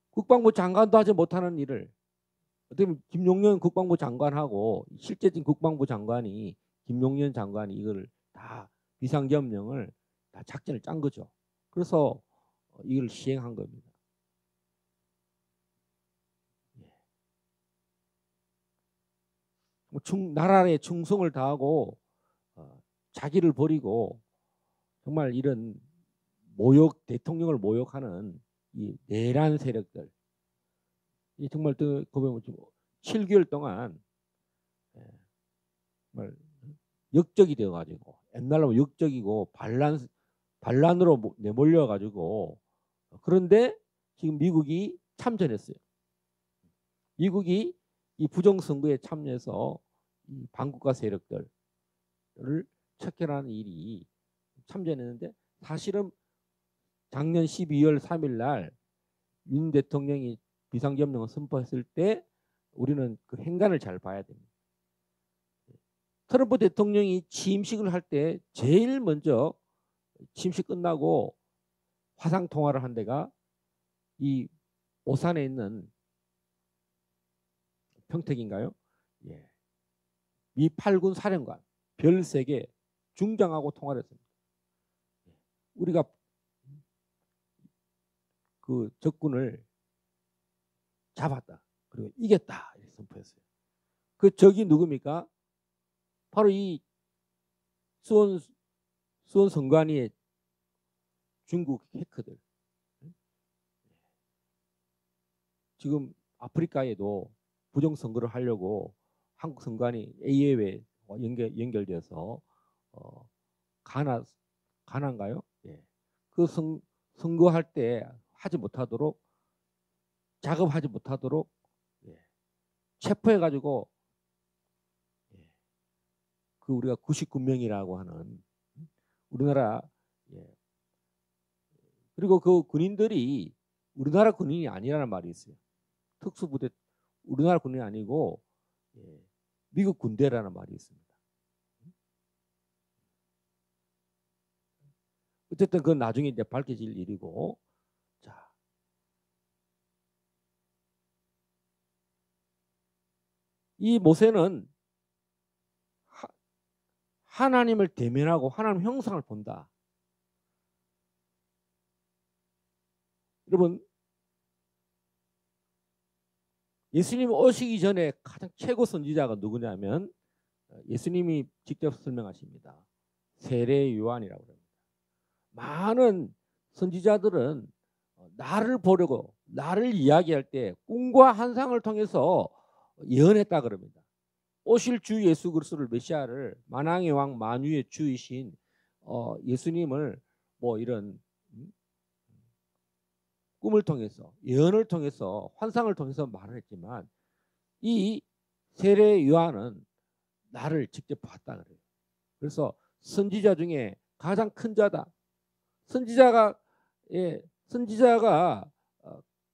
국방부 장관도 하지 못하는 일을 어떻게 보면 김용년 국방부 장관하고 실제적인 국방부 장관이 김용년 장관이 이걸 다 비상계엄령을 다 작전을 짠 거죠. 그래서 이걸 시행한 겁니다. 나라에 충성을 다하고 자기를 버리고 정말 이런 대통령을 모욕하는 이 내란 세력들 이 정말 또 보면 7개월 동안 정말 역적이 되어가지고 옛날로 역적이고 반란으로 내몰려가지고 그런데 지금 미국이 참전했어요. 미국이 이 부정선거에 참여해서 이 반국가 세력들을 척결하는 일이 참전했는데 사실은 작년 12월 3일 날 윤 대통령이 비상계엄령을 선포했을 때 우리는 그 행간을 잘 봐야 됩니다. 트럼프 대통령이 취임식을 할 때 제일 먼저 취임식 끝나고 화상 통화를 한 데가 이 오산에 있는 평택인가요? 예. 미 8군 사령관 별 3개 중장하고 통화를 했습니다. 우리가 그 적군을 잡았다. 그리고 이겼다. 이렇게 선포했어요. 그 적이 누굽니까? 바로 이 수원 선관위의 중국 해커들. 지금 아프리카에도 부정선거를 하려고 한국 선관위 AI에 연결돼서 가나인가요? 예. 그 선거할 때 하지 못하도록 작업하지 못하도록 체포해가지고 그 우리가 99명이라고 하는 우리나라 그리고 그 군인들이 우리나라 군인이 아니라는 말이 있어요. 특수부대 우리나라 군인이 아니고 미국 군대라는 말이 있습니다. 어쨌든 그건 나중에 이제 밝혀질 일이고 자. 이 모세는 하나님을 대면하고 하나님 형상을 본다. 여러분 예수님 오시기 전에 가장 최고 선지자가 누구냐면 예수님이 직접 설명하십니다. 세례 요한이라고 합니다. 많은 선지자들은 나를 보려고 나를 이야기할 때 꿈과 환상을 통해서 예언했다 그럽니다. 오실 주 예수 그리스도를 메시아를 만왕의 왕 만유의 주이신 예수님을 뭐 이런 꿈을 통해서 예언을 통해서 환상을 통해서 말을 했지만 이 세례 요한은 나를 직접 봤다 그래요. 그래서 선지자 중에 가장 큰 자다. 선지자가 선지자가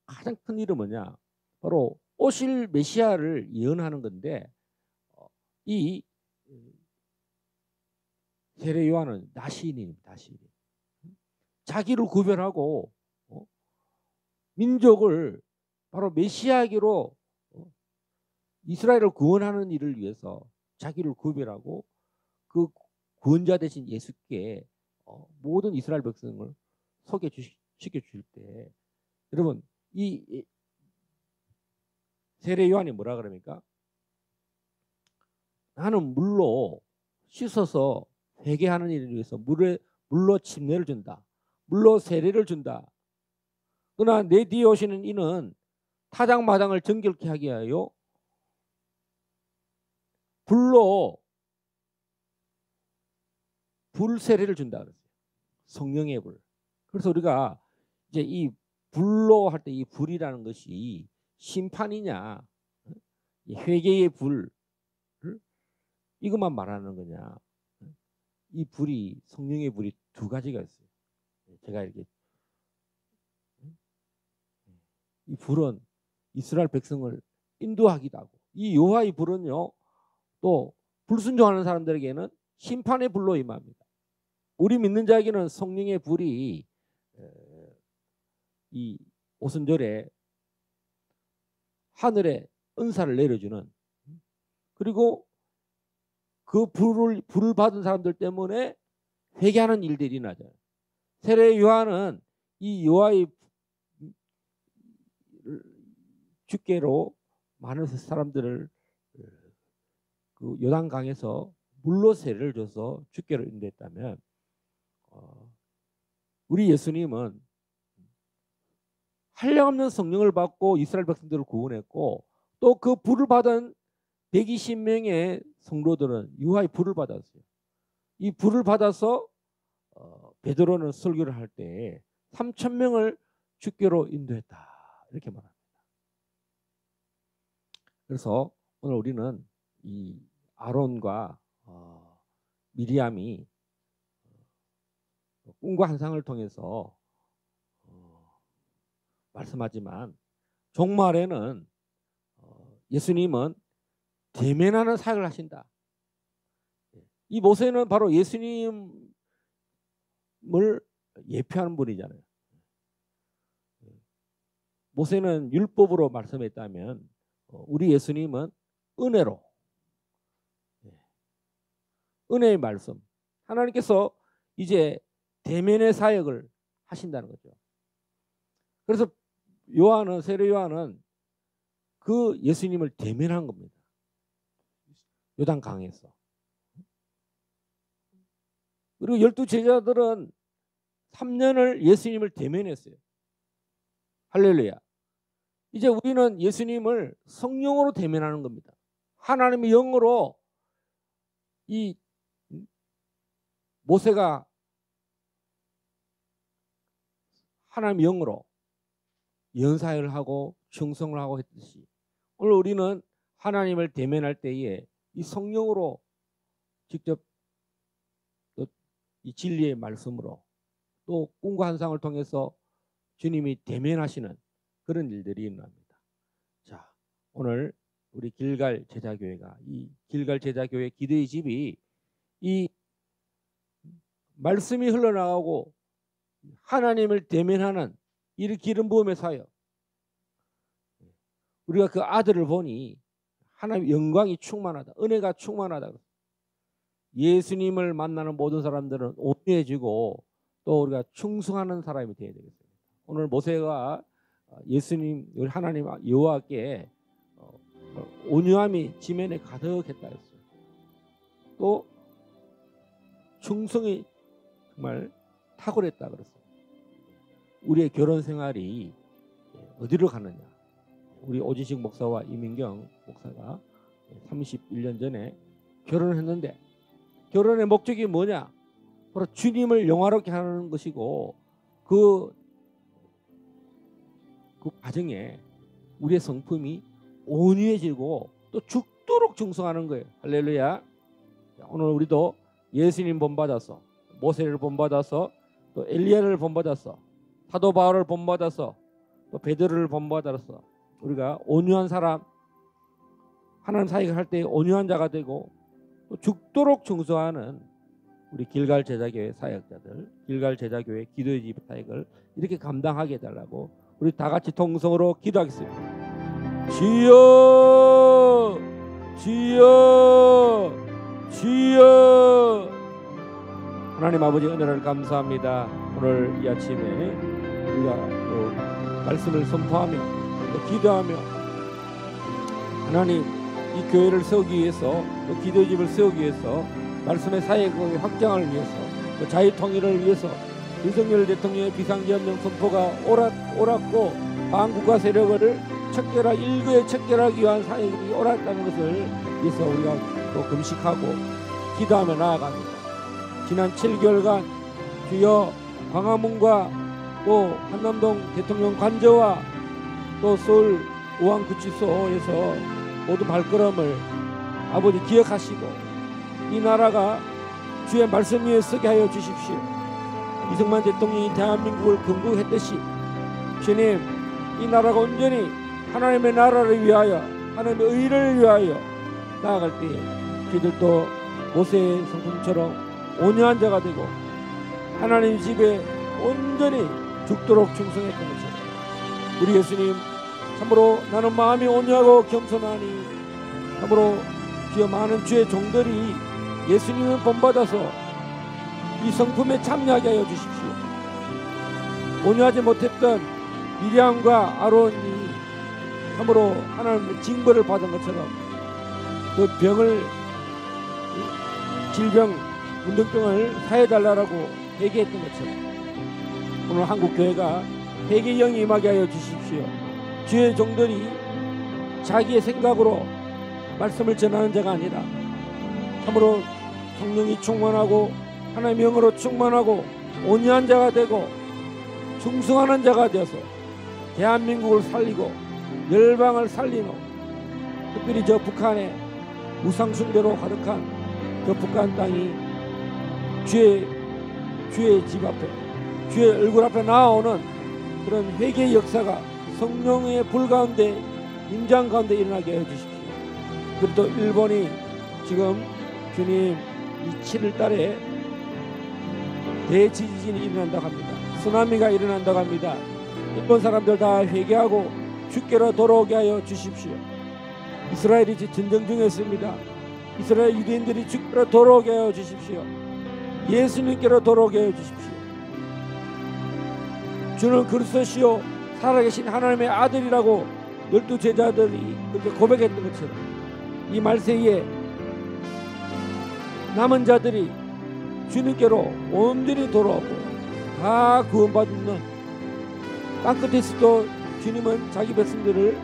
가장 큰 일은 뭐냐? 바로 오실 메시아를 예언하는 건데 이 세례 요한은 나시인입니다. 나시인. 자기를 구별하고 민족을 바로 메시아에게로 이스라엘을 구원하는 일을 위해서 자기를 구별하고 그 구원자 되신 예수께 모든 이스라엘 백성을 소개시켜 주실 때 여러분 이 세례 요한이 뭐라 그럽니까? 나는 물로 씻어서 회개하는 일을 위해서 물로 침례를 준다. 물로 세례를 준다. 그러나 내 뒤에 오시는 이는 타작마당을 정결케 하게 하여 불로 불 세례를 준다 그랬어요. 성령의 불. 그래서 우리가 이제 이 불로 할 때 이 불이라는 것이 심판이냐, 회개의 불 이것만 말하는 거냐? 이 불이 성령의 불이 두 가지가 있어요. 제가 이렇게 이 불은 이스라엘 백성을 인도하기도 하고 이 여호와의 불은요 또 불순종하는 사람들에게는 심판의 불로 임합니다. 우리 믿는 자에게는 성령의 불이 이 오순절에 하늘에 은사를 내려주는 그리고 그 불을 받은 사람들 때문에 회개하는 일들이 나죠. 세례 요한은 이 여호와의 주께로 많은 사람들을 그 요단강에서 물로 세례를 줘서 주께로 인도했다면 우리 예수님은 한량없는 성령을 받고 이스라엘 백성들을 구원했고 또 그 불을 받은 120명의 성도들은 유하의 불을 받았어요. 이 불을 받아서 베드로는 설교를 할 때 3,000명을 주께로 인도했다 이렇게 말합니다. 그래서 오늘 우리는 이 아론과 미리암이 꿈과 환상을 통해서 말씀하지만 종말에는 예수님은 대면하는 사역을 하신다. 이 모세는 바로 예수님을 예표하는 분이잖아요. 모세는 율법으로 말씀했다면 우리 예수님은 은혜로 은혜의 말씀 하나님께서 이제 대면의 사역을 하신다는 거죠. 그래서 요한은 세례 요한은 그 예수님을 대면한 겁니다. 요단강에서. 그리고 12 제자들은 3년을 예수님을 대면했어요. 할렐루야. 이제 우리는 예수님을 성령으로 대면하는 겁니다. 하나님의 영으로 이 모세가 하나님의 영으로 예언사역을 하고 충성을 하고 했듯이 오늘 우리는 하나님을 대면할 때에 이 성령으로 직접 이 진리의 말씀으로 또 꿈과 환상을 통해서 주님이 대면하시는 그런 일들이 일어납니다. 자, 오늘 우리 길갈 제자교회가 이 길갈 제자교회 기도의 집이 이 말씀이 흘러나가고 하나님을 대면하는 이 기름 부음의 사역. 우리가 그 아들을 보니 하나님의 영광이 충만하다. 은혜가 충만하다. 예수님을 만나는 모든 사람들은 온유해지고 또 우리가 충성하는 사람이 되어야 되겠습니다. 오늘 모세가 예수님 우리 하나님 여호와께 온유함이 지면에 가득했다 했어요. 또 충성이 정말 탁월했다 그랬어요. 우리의 결혼 생활이 어디로 가느냐? 우리 오지식 목사와 이민경 목사가 31년 전에 결혼을 했는데 결혼의 목적이 뭐냐? 바로 주님을 영화롭게 하는 것이고 그 과정에 우리의 성품이 온유해지고 또 죽도록 충성하는 거예요. 할렐루야. 오늘 우리도 예수님 본받아서 모세를 본받아서 또 엘리야를 본받아서 사도 바울을 본받아서 또 베드로를 본받아서 우리가 온유한 사람, 하나님 사역을 할 때 온유한 자가 되고 또 죽도록 충성하는 우리 길갈 제자교회 사역자들, 길갈 제자교회 기도의 집 사역을 이렇게 감당하게 해달라고 우리 다 같이 통성으로 기도하겠습니다. 주여, 주여, 주여. 하나님 아버지 은혜를 감사합니다. 오늘 이 아침에 우리가 또 말씀을 선포하며 또 기도하며 하나님 이 교회를 세우기 위해서 또 기도의 집을 세우기 위해서 말씀의 사역의 확장을 위해서 또 자유통일을 위해서 윤석열 대통령의 비상계엄령 선포가 옳았고 반국가 세력을 일거에 척결하기 위한 사역이 옳았다는 것을 위해서 우리가 또 금식하고 기도하며 나아갑니다. 지난 7개월간 주여 광화문과 또 한남동 대통령 관저와 또 서울 우한구치소에서 모든 발걸음을 아버지 기억하시고 이 나라가 주의 말씀 위에 서게 하여 주십시오. 이승만 대통령이 대한민국을 건국했듯이 주님 이 나라가 온전히 하나님의 나라를 위하여 하나님의 의를 위하여 나아갈 때에 저희들도 모세의 성품처럼 온유한 자가 되고 하나님 집에 온전히 죽도록 충성했던 것처럼 우리 예수님 참으로 나는 마음이 온유하고 겸손하니 참으로 주여 많은 주의 종들이 예수님을 본받아서 이 성품에 참여하게 하여 주십시오. 온유하지 못했던 미리암과 아론이 참으로 하나님의 징벌을 받은 것처럼 그 병을 질병 문둥병을 사해달라고 회개했던 것처럼 오늘 한국교회가 회개의 영이 임하게 하여 주십시오. 주의 종들이 자기의 생각으로 말씀을 전하는 자가 아니라 참으로 성령이 충만하고 하나님의 영으로 충만하고 온유한 자가 되고 충성하는 자가 되어서 대한민국을 살리고 열방을 살리는 특별히 저 북한의 우상숭배로 가득한 저 북한 땅이 주의 집 앞에 주의 얼굴 앞에 나아오는 그런 회개의 역사가 성령의 불 가운데 임장 가운데 일어나게 해주십시오. 그리고 또 일본이 지금 주님 이 7월 달에 대지진이 일어난다고 합니다. 쓰나미가 일어난다고 합니다. 일본 사람들 다 회개하고 주께로 돌아오게 하여 주십시오. 이스라엘이 전쟁 중에 있습니다. 이스라엘 유대인들이 주께로 돌아오게 하여 주십시오. 예수님께로 돌아오게 하여 주십시오. 주는 그리스도시요 살아계신 하나님의 아들이라고 12 제자들이 그렇게 고백했던 것처럼 이 말세에 남은 자들이 주님께로 온전히 돌아오고 다 구원받는 땅끝에서도 주님은 자기 백성들을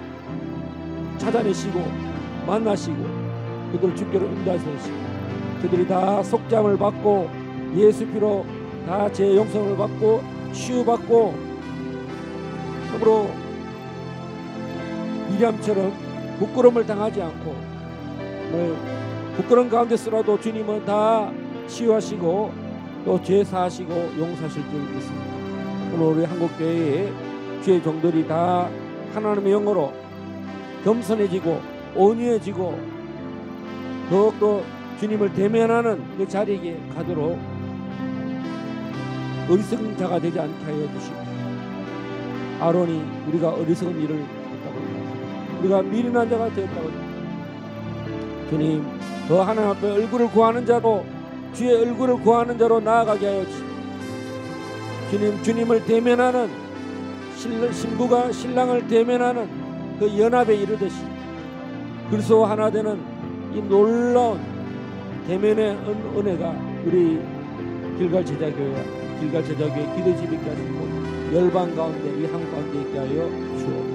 찾아내시고 만나시고 그들 주께로 인도하시고 그들이 다 속죄함을 받고 예수 피로 다 죄 용서를 받고 치유받고 참으로 미리암처럼 부끄러움을 당하지 않고 부끄러운 가운데서라도 주님은 다 치유하시고 또 죄 사하시고 용서하실 줄 믿습니다. 오늘 우리 한국교회에 주의 종들이 다 하나님의 영으로 겸손해지고 온유해지고 더욱더 주님을 대면하는 그 자리에 가도록 어리석은 자가 되지 않게 하여 주시고 아론이 우리가 어리석은 일을 했다고 합니다. 우리가 미련한 자가 되었다고 합니다. 주님 더 하나님 앞에 얼굴을 구하는 자로 주의 얼굴을 구하는 자로 나아가게 하여 주시고 주님을 대면하는 신부가 신랑을 대면하는 그 연합에 이르듯이 그리스도와 하나 되는 이 놀라운 대면의 은혜가 우리 길갈 제자교회 기도집에 있게 하시고 열방 가운데 이 한국 가운데 있게 하여 주옵소서.